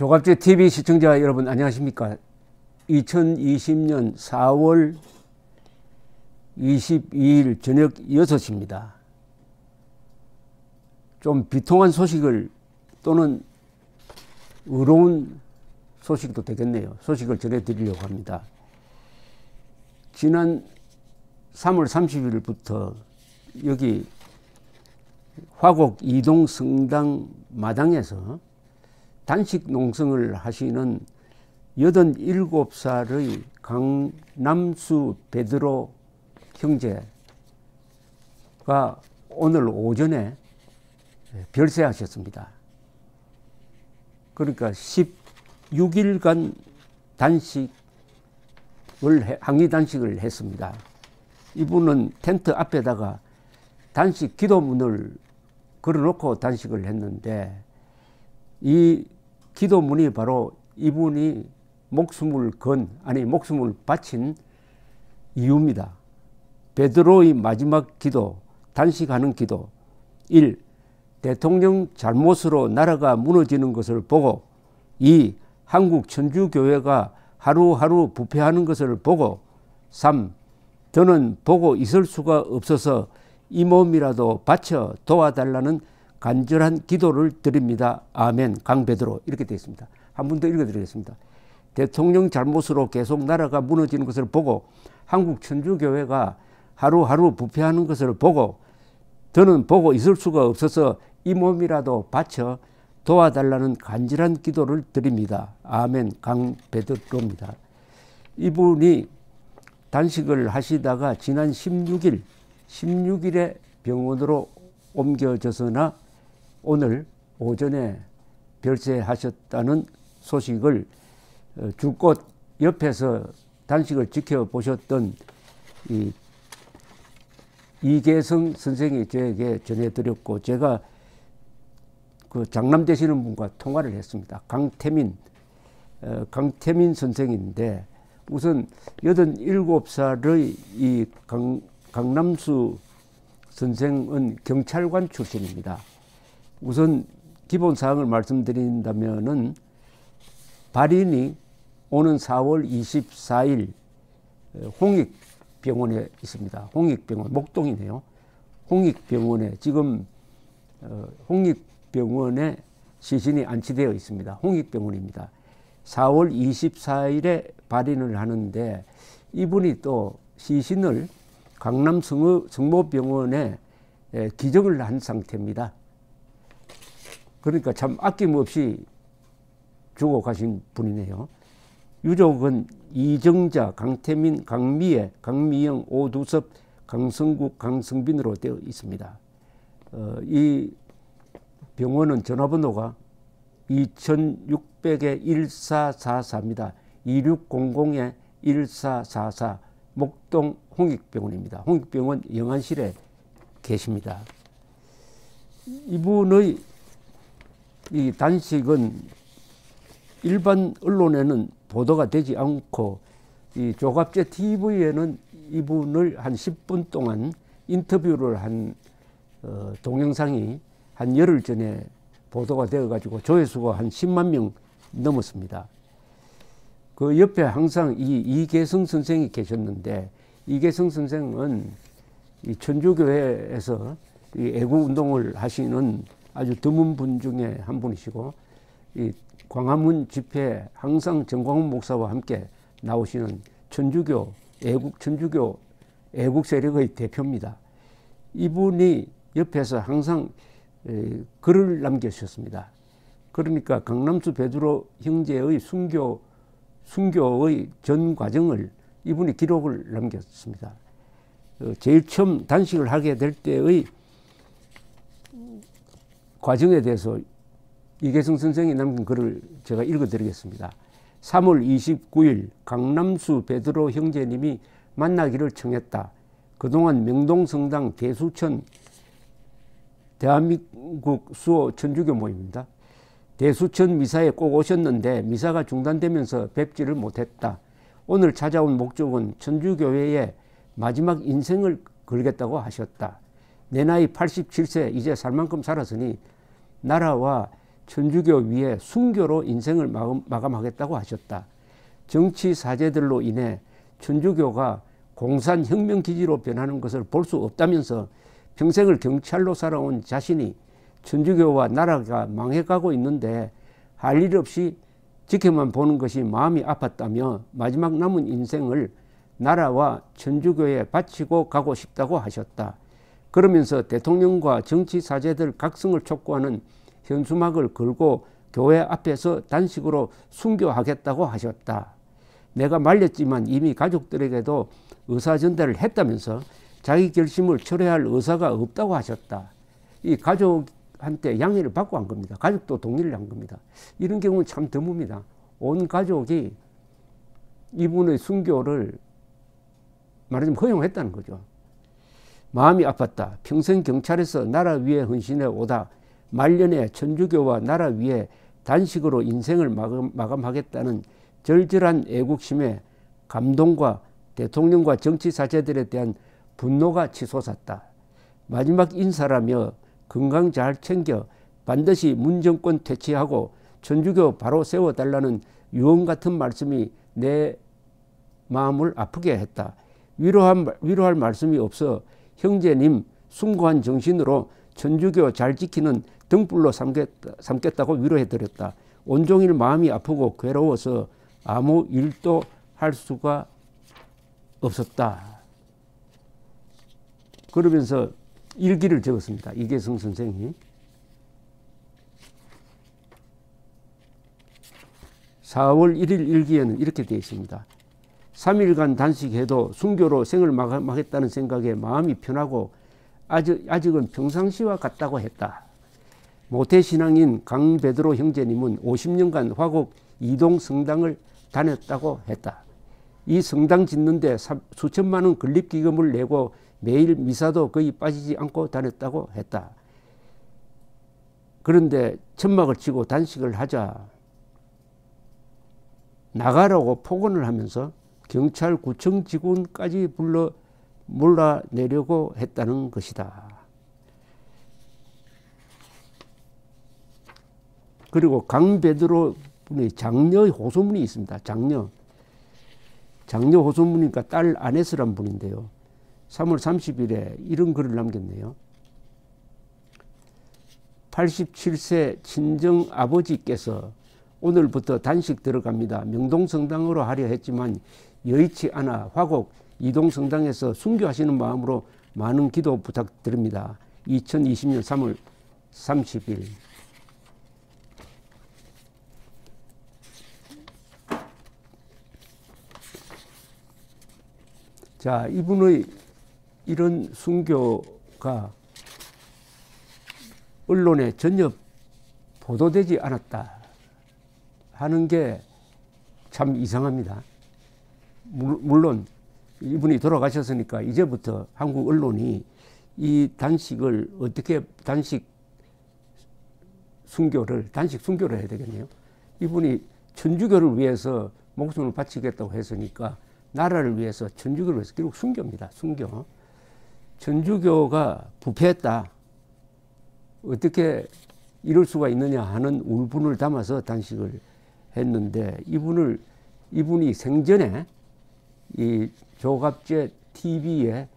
조갑제 TV 시청자 여러분 안녕하십니까? 2020년 4월 22일 저녁 6시입니다. 좀 비통한 소식을 또는 의로운 소식도 되겠네요. 소식을 전해드리려고 합니다. 지난 3월 30일부터 여기 화곡 이동 성당 마당에서 단식 농성을 하시는 87살의 강남수 베드로 형제가 오늘 오전에 별세하셨습니다. 그러니까 16일간 항의 단식을 했습니다. 이분은 텐트 앞에다가 단식 기도문을 걸어놓고 단식을 했는데, 이 기도문이 바로 이분이 목숨을 바친 이유입니다. 베드로의 마지막 기도, 단식하는 기도. 1. 대통령 잘못으로 나라가 무너지는 것을 보고, 2. 한국 천주교회가 하루하루 부패하는 것을 보고, 3. 더는 보고 있을 수가 없어서 이 몸이라도 바쳐 도와달라는 간절한 기도를 드립니다. 아멘. 강베드로. 이렇게 되어 있습니다. 한 번 더 읽어드리겠습니다. 대통령 잘못으로 계속 나라가 무너지는 것을 보고, 한국 천주교회가 하루하루 부패하는 것을 보고, 더는 보고 있을 수가 없어서 이 몸이라도 바쳐 도와달라는 간절한 기도를 드립니다. 아멘. 강베드로입니다. 이분이 단식을 하시다가 지난 16일에 병원으로 옮겨져서나 오늘 오전에 별세하셨다는 소식을 줄곧 옆에서 단식을 지켜보셨던 이계성 선생이 저에게 전해드렸고, 제가 그 장남 되시는 분과 통화를 했습니다. 강태민 선생인데, 우선 87살의 이 강남수 선생은 경찰관 출신입니다. 우선 기본 사항을 말씀드린다면은, 발인이 오는 4월 24일 홍익병원에 있습니다. 홍익병원, 목동이네요. 홍익병원에 지금 홍익병원에 시신이 안치되어 있습니다. 홍익병원입니다. 4월 24일에 발인을 하는데, 이분이 또 시신을 강남 성모병원에 기증을 한 상태입니다. 그러니까 참 아낌없이 주고 가신 분이네요. 유족은 이정자, 강태민, 강미애, 강미영, 오두섭, 강성국, 강성빈으로 되어 있습니다. 이 병원은 전화번호가 2600-1444입니다. 2600-1444 목동 홍익병원입니다. 홍익병원 영안실에 계십니다. 이분의 이 단식은 일반 언론에는 보도가 되지 않고, 이 조갑제 TV에는 이분을 한 10분 동안 인터뷰를 한 동영상이 한 열흘 전에 보도가 되어 가지고 조회수가 한 10만 명 넘었습니다. 그 옆에 항상 이계성 선생이 계셨는데, 이계성 선생은 이 천주교회에서 이 애국 운동을 하시는 아주 드문 분 중에 한 분이시고, 이 광화문 집회에 항상 정광훈 목사와 함께 나오시는 천주교 애국 세력의 대표입니다. 이분이 옆에서 항상 글을 남겨주셨습니다. 그러니까 강남수 베드로 형제의 순교의 전 과정을 이분이 기록을 남겼습니다. 제일 처음 단식을 하게 될 때의 과정에 대해서 이계성 선생이 남긴 글을 제가 읽어드리겠습니다. 3월 29일 강남수 베드로 형제님이 만나기를 청했다. 그동안 명동성당 대수천, 대한민국 수호 천주교 모임입니다. 대수천 미사에 꼭 오셨는데 미사가 중단되면서 뵙지를 못했다. 오늘 찾아온 목적은 천주교회에 마지막 인생을 걸겠다고 하셨다. 내 나이 87세 이제 살 만큼 살았으니 나라와 천주교 위에 순교로 인생을 마감하겠다고 하셨다. 정치 사제들로 인해 천주교가 공산혁명기지로 변하는 것을 볼 수 없다면서 평생을 경찰로 살아온 자신이 천주교와 나라가 망해가고 있는데 할 일 없이 지켜만 보는 것이 마음이 아팠다며 마지막 남은 인생을 나라와 천주교에 바치고 가고 싶다고 하셨다. 그러면서 대통령과 정치 사제들 각성을 촉구하는 현수막을 걸고 교회 앞에서 단식으로 순교하겠다고 하셨다. 내가 말렸지만 이미 가족들에게도 의사 전달을 했다면서 자기 결심을 철회할 의사가 없다고 하셨다. 이 가족한테 양해를 받고 한 겁니다. 가족도 동의를 한 겁니다. 이런 경우는 참 드뭅니다. 온 가족이 이분의 순교를 말하자면 허용했다는 거죠. 마음이 아팠다. 평생 경찰에서 나라 위에 헌신해 오다 말년에 천주교와 나라 위에 단식으로 인생을 마감하겠다는 절절한 애국심에 감동과 대통령과 정치 사제들에 대한 분노가 치솟았다. 마지막 인사라며 건강 잘 챙겨 반드시 문정권 퇴치하고 천주교 바로 세워달라는 유언 같은 말씀이 내 마음을 아프게 했다. 위로할 말씀이 없어 형제님 숭고한 정신으로 천주교 잘 지키는 등불로 삼겠다고 위로해드렸다. 온종일 마음이 아프고 괴로워서 아무 일도 할 수가 없었다. 그러면서 일기를 적었습니다. 이계성 선생이. 4월 1일 일기에는 이렇게 되어 있습니다. 3일간 단식해도 순교로 생을 마감하겠다는 생각에 마음이 편하고 아직은 평상시와 같다고 했다. 모태신앙인 강베드로 형제님은 50년간 화곡 이동 성당을 다녔다고 했다. 이 성당 짓는데 수천만 원 건립기금을 내고 매일 미사도 거의 빠지지 않고 다녔다고 했다. 그런데 천막을 치고 단식을 하자 나가라고 폭언을 하면서 경찰구청 직원까지 불러 몰아내려고 했다는 것이다. 그리고 강베드로 분의 장녀의 호소문이 있습니다. 장녀 호소문이니까 딸 아네스란 분인데요. 3월 30일에 이런 글을 남겼네요. 87세 친정 아버지께서 오늘부터 단식 들어갑니다. 명동성당으로 하려 했지만 여의치 않아 화곡 이동성당에서 순교하시는 마음으로 많은 기도 부탁드립니다. 2020년 3월 30일. 자, 이분의 이런 순교가 언론에 전혀 보도되지 않았다 하는 게 참 이상합니다. 물론 이분이 돌아가셨으니까 이제부터 한국 언론이 이 단식을 어떻게 단식 순교를 해야 되겠네요. 이분이 천주교를 위해서 목숨을 바치겠다고 했으니까 나라를 위해서 천주교를 위해서 결국 순교입니다. 순교. 천주교가 부패했다. 어떻게 이럴 수가 있느냐 하는 울분을 담아서 단식을 했는데 이분이 생전에 이 조갑제 TV에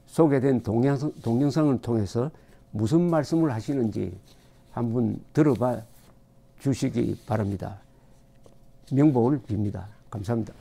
소개된 동영상을 통해서 무슨 말씀을 하시는지 한번 들어봐 주시기 바랍니다. 명복을 빕니다. 감사합니다.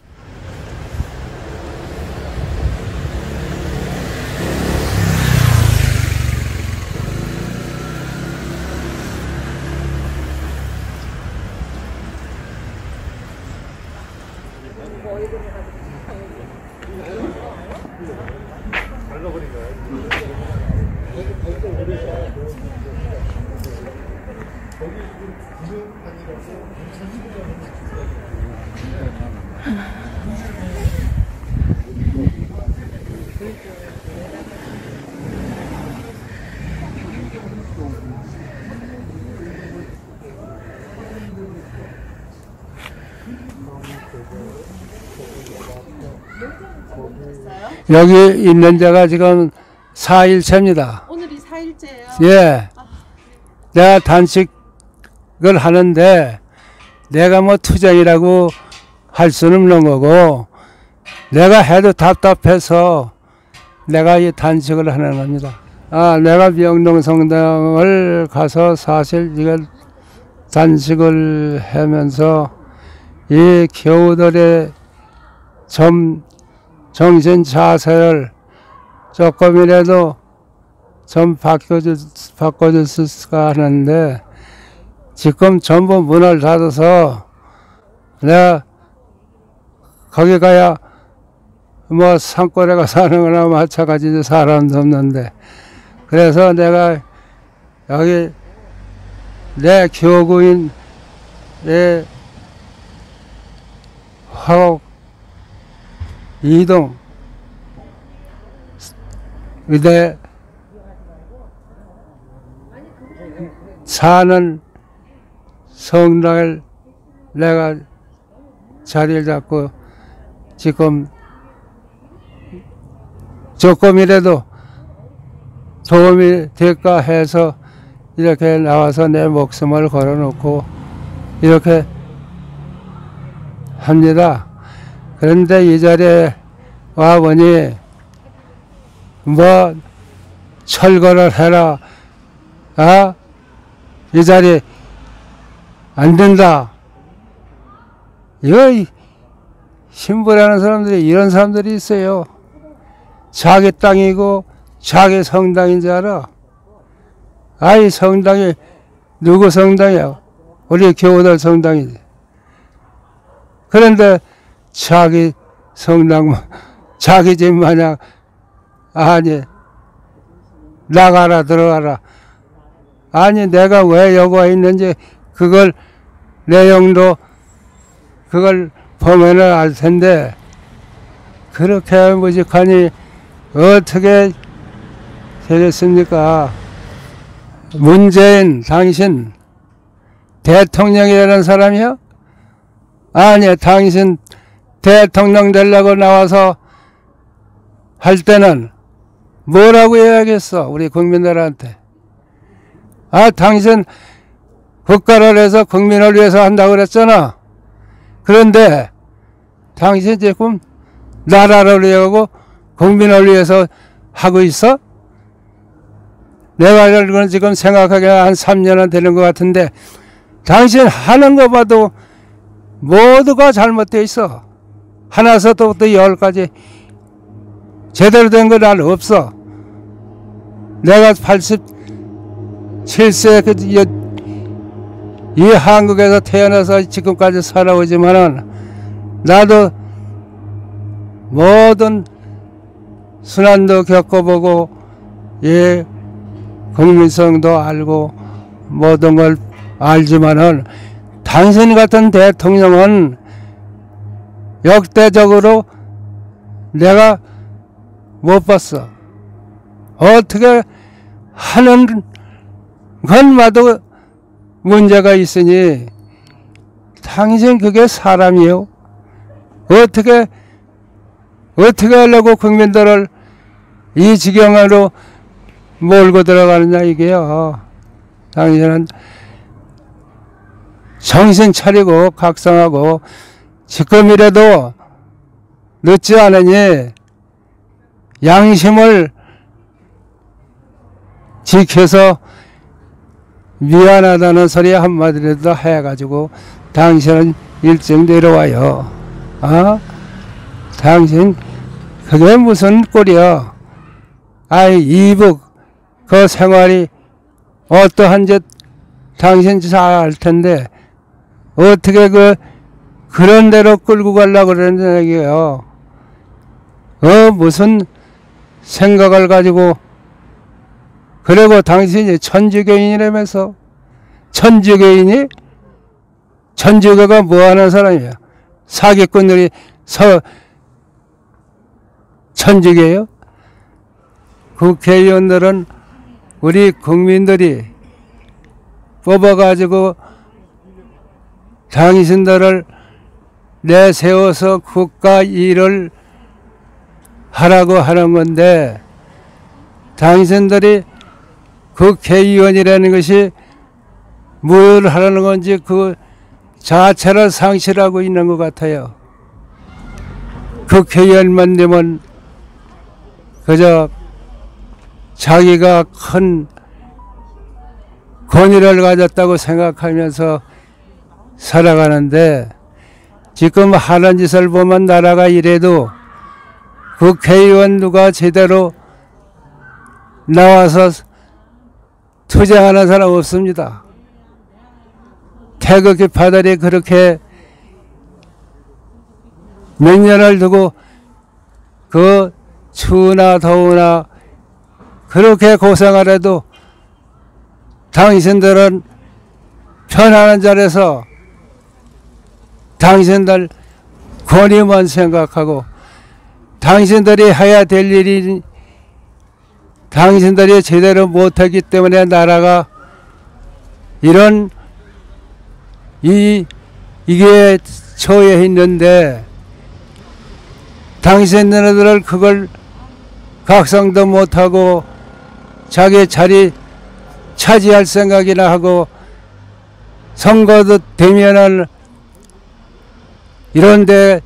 여기 있는 데가 지금 4일째입니다. 오늘이 4일째예요? 예. 내가 단식 걸 하는데 내가 뭐 투쟁이라고 할 수는 없는 거고 내가 해도 답답해서 내가 이 단식을 하는 겁니다. 내가 명동성당을 가서 사실 이걸 단식을 하면서 이 교우들의 정신 자세를 조금이라도 좀 바꿔줬을까 하는데 지금 전부 문을 닫아서 내가 거기 가야 뭐 산골에 사는 거나 마찬가지지 사람도 없는데 그래서 내가 여기 내 교구인 화곡 이동 의대 사는 성당을 내가 자리를 잡고 지금 조금이라도 도움이 될까 해서 이렇게 나와서 내 목숨을 걸어놓고 이렇게 합니다. 그런데 이 자리에 와보니 뭐 철거를 해라, 이 자리 안 된다. 이거 신부라는 사람들이 이런 사람들이 있어요. 자기 땅이고 자기 성당인 줄 알아. 아이 성당이 누구 성당이야? 우리 교우들 성당이지. 그런데 자기 성당 자기 집 마냥 아니 나가라 들어가라. 아니 내가 왜 여기 와 있는지 그걸 내용도 그걸 보면은 알 텐데 그렇게 무직하니 어떻게 되겠습니까? 문재인 당신 대통령이라는 사람이요? 아니 당신 대통령 되려고 나와서 할 때는 뭐라고 해야겠어 우리 국민들한테. 당신 국가를 해서 국민을 위해서 한다고 그랬잖아. 그런데 당신 지금 나라를 위하고 국민을 위해서 하고 있어? 내가 알기로는 지금 생각하기에는 한 3년은 되는 것 같은데 당신 하는 거 봐도 모두가 잘못되어 있어. 하나서부터 10까지 제대로 된 건 난 없어. 내가 87세 이 한국에서 태어나서 지금까지 살아오지만은 나도 모든 순환도 겪어보고 국민성도 알고 모든 걸 알지만은 당신 같은 대통령은 역대적으로 내가 못 봤어. 어떻게 하는 것마도 문제가 있으니 당신 그게 사람이요? 어떻게 하려고 국민들을 이 지경으로 몰고 들어가느냐 이게요. 당신은 정신 차리고 각성하고 지금이라도 늦지 않으니 양심을 지켜서 미안하다는 소리 한마디라도 해가지고 당신은 일찍 내려와요. 당신 그게 무슨 꼴이야. 이북 그 생활이 어떠한지 당신 잘 알 텐데 어떻게 그런 대로 끌고 가려고 그러는 얘기예요. 무슨 생각을 가지고 그리고 당신이 천주교인이라면서 천주교인이 천주교가 뭐하는 사람이야? 사기꾼들이 천주교예요? 국회의원들은 우리 국민들이 뽑아가지고 당신들을 내세워서 국가 일을 하라고 하는 건데 당신들이 국회의원이라는 것이 뭘 하라는 건지 그 자체를 상실하고 있는 것 같아요. 국회의원만 되면 그저 자기가 큰 권위를 가졌다고 생각하면서 살아가는데, 지금 하는 짓을 보면 나라가 이래도 국회의원 누가 제대로 나와서 투쟁하는 사람 없습니다. 태극기 파들이 그렇게 몇 년을 두고 그 추우나 더우나 그렇게 고생을 해도 당신들은 편안한 자리에서 당신들 권위만 생각하고 당신들이 해야 될 일이 당신들이 제대로 못했기 때문에 나라가 이런 이게 처해 있는데, 당신들을 그걸 각성도 못하고 자기 자리 차지할 생각이나 하고, 선거도 되면은 이런데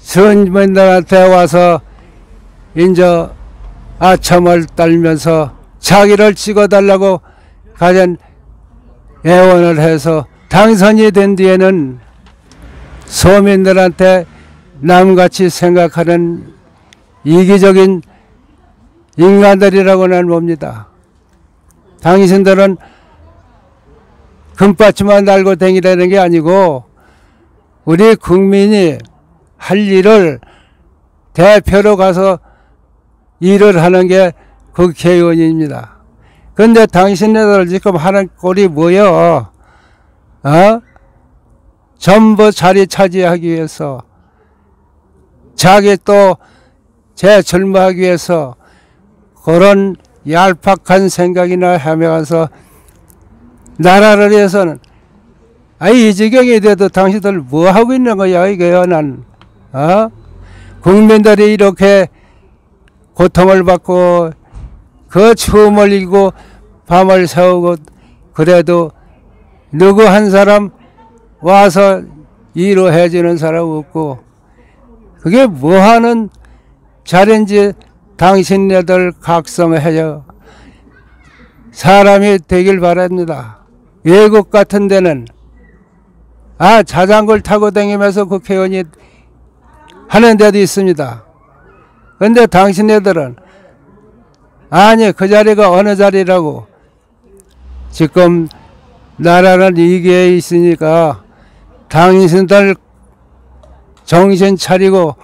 선민들한테 와서 인저 아첨을 떨면서 자기를 찍어달라고 가진 애원을 해서 당선이 된 뒤에는 서민들한테 남같이 생각하는 이기적인 인간들이라고 난 봅니다. 당신들은 금받침만 달고 다니라는 게 아니고 우리 국민이 할 일을 대표로 가서 일을 하는 게 국회의원입니다. 근데 당신네들 지금 하는 꼴이 뭐여? 전부 자리 차지하기 위해서, 자기 또 재출마하기 위해서 그런 얄팍한 생각이나 하면서 나라를 위해서는, 이 지경이 돼도 당신들 뭐 하고 있는 거야 이게요. 난 국민들이 이렇게 고통을 받고 그 추움을 이기고 밤을 새우고 그래도 누구 한 사람 와서 위로해 주는 사람 없고, 그게 뭐하는 자리인지 당신네들 각성해요. 사람이 되길 바랍니다. 외국 같은 데는 자전거를 타고 다니면서 국회의원이 하는 데도 있습니다. 근데 당신네들은 아니 그 자리가 어느 자리라고. 지금 나라는 위기에 있으니까 당신들 정신 차리고,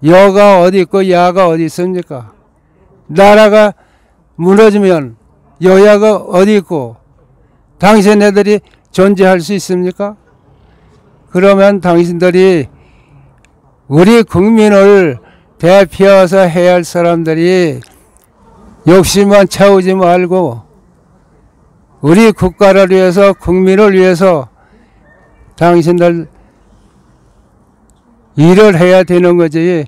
여가 어디 있고 야가 어디 있습니까? 나라가 무너지면 여야가 어디 있고 당신네들이 존재할 수 있습니까? 그러면 당신들이 우리 국민을 대표해서 해야 할 사람들이 욕심만 채우지 말고 우리 국가를 위해서, 국민을 위해서 당신들 일을 해야 되는 거지.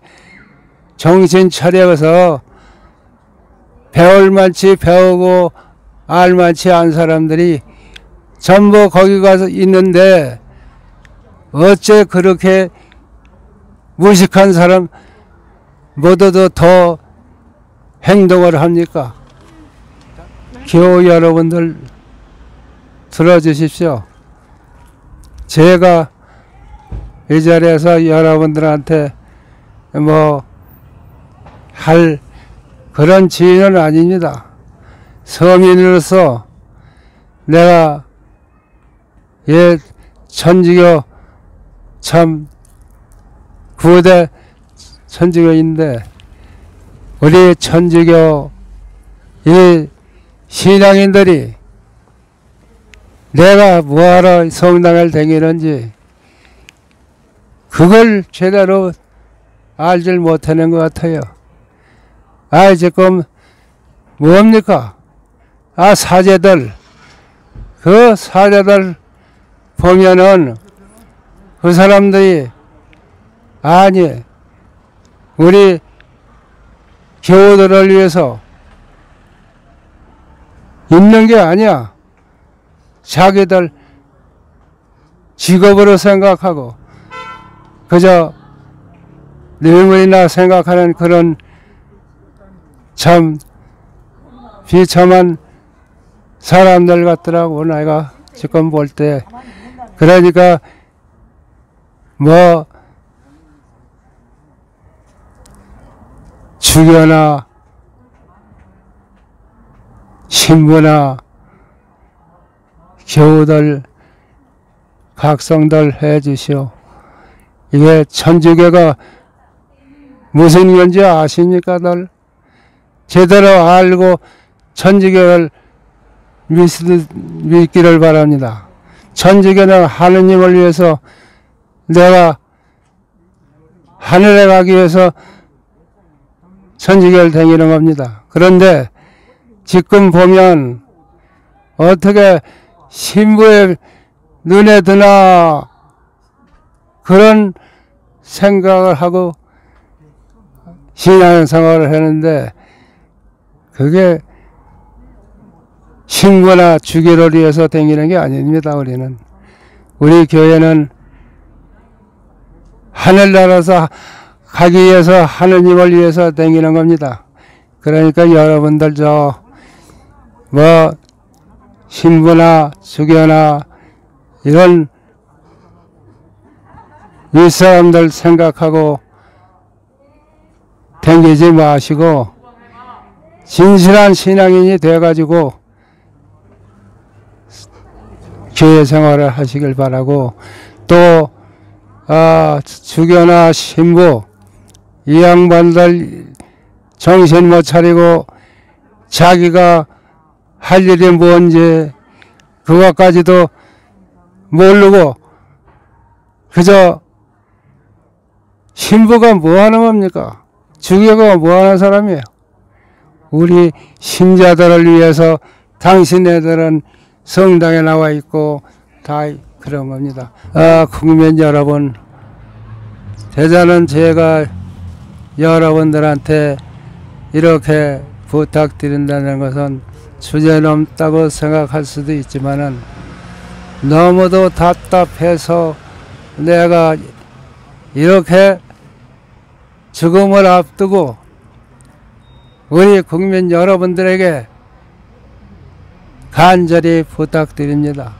정신 차려서 배울 만치 배우고 알 만치 안 사람들이 전부 거기 가서 있는데 어째 그렇게 무식한 사람 모두도 더 행동을 합니까? 교우 여러분들 들어주십시오. 제가 이 자리에서 여러분들한테 할 그런 지인은 아닙니다. 서민으로서 내가 천주교 참 9대 천주교인데 우리 천주교 이 신앙인들이 내가 뭐하러 성당을 다니는지 그걸 제대로 알질 못하는 것 같아요. 지금 뭡니까? 사제들, 그 사제들 보면은 그 사람들이 우리 교우들을 위해서 있는 게 아니야. 자기들 직업으로 생각하고 그저 뇌물이나 생각하는 그런 참 비참한 사람들 같더라고 내가 지금 볼 때. 그러니까 뭐 주교나 신부나 교우들 각성들 해주시오. 이게 천주교가 무슨 건지 아십니까? 들 제대로 알고 천주교를 믿기를 바랍니다. 천주교는 하느님을 위해서 내가 하늘에 가기 위해서 천주교를 다니는 겁니다. 그런데 지금 보면 어떻게 신부의 눈에 드나 그런 생각을 하고 신앙생활을 하는데 그게 신부나 주교를 위해서 다니는 게 아닙니다. 우리 교회는 하늘나라에서 가기 위해서 하느님을 위해서 다니는 겁니다. 그러니까 여러분들 뭐 신부나 주교나 이런 윗사람들 생각하고 다니지 마시고 진실한 신앙인이 돼가지고 교회 생활을 하시길 바라고, 또 주교나 신부 이 양반들 정신 못 차리고 자기가 할 일이 뭔지 그것까지도 모르고 그저 신부가 뭐 하는 겁니까? 주교가 뭐 하는 사람이에요? 우리 신자들을 위해서 당신네들은 성당에 나와 있고 다 그런 겁니다. 국민 여러분, 대자는 제가 여러분들한테 이렇게 부탁드린다는 것은 주제넘다고 생각할 수도 있지만은 너무도 답답해서 내가 이렇게 죽음을 앞두고 우리 국민 여러분들에게 간절히 부탁드립니다.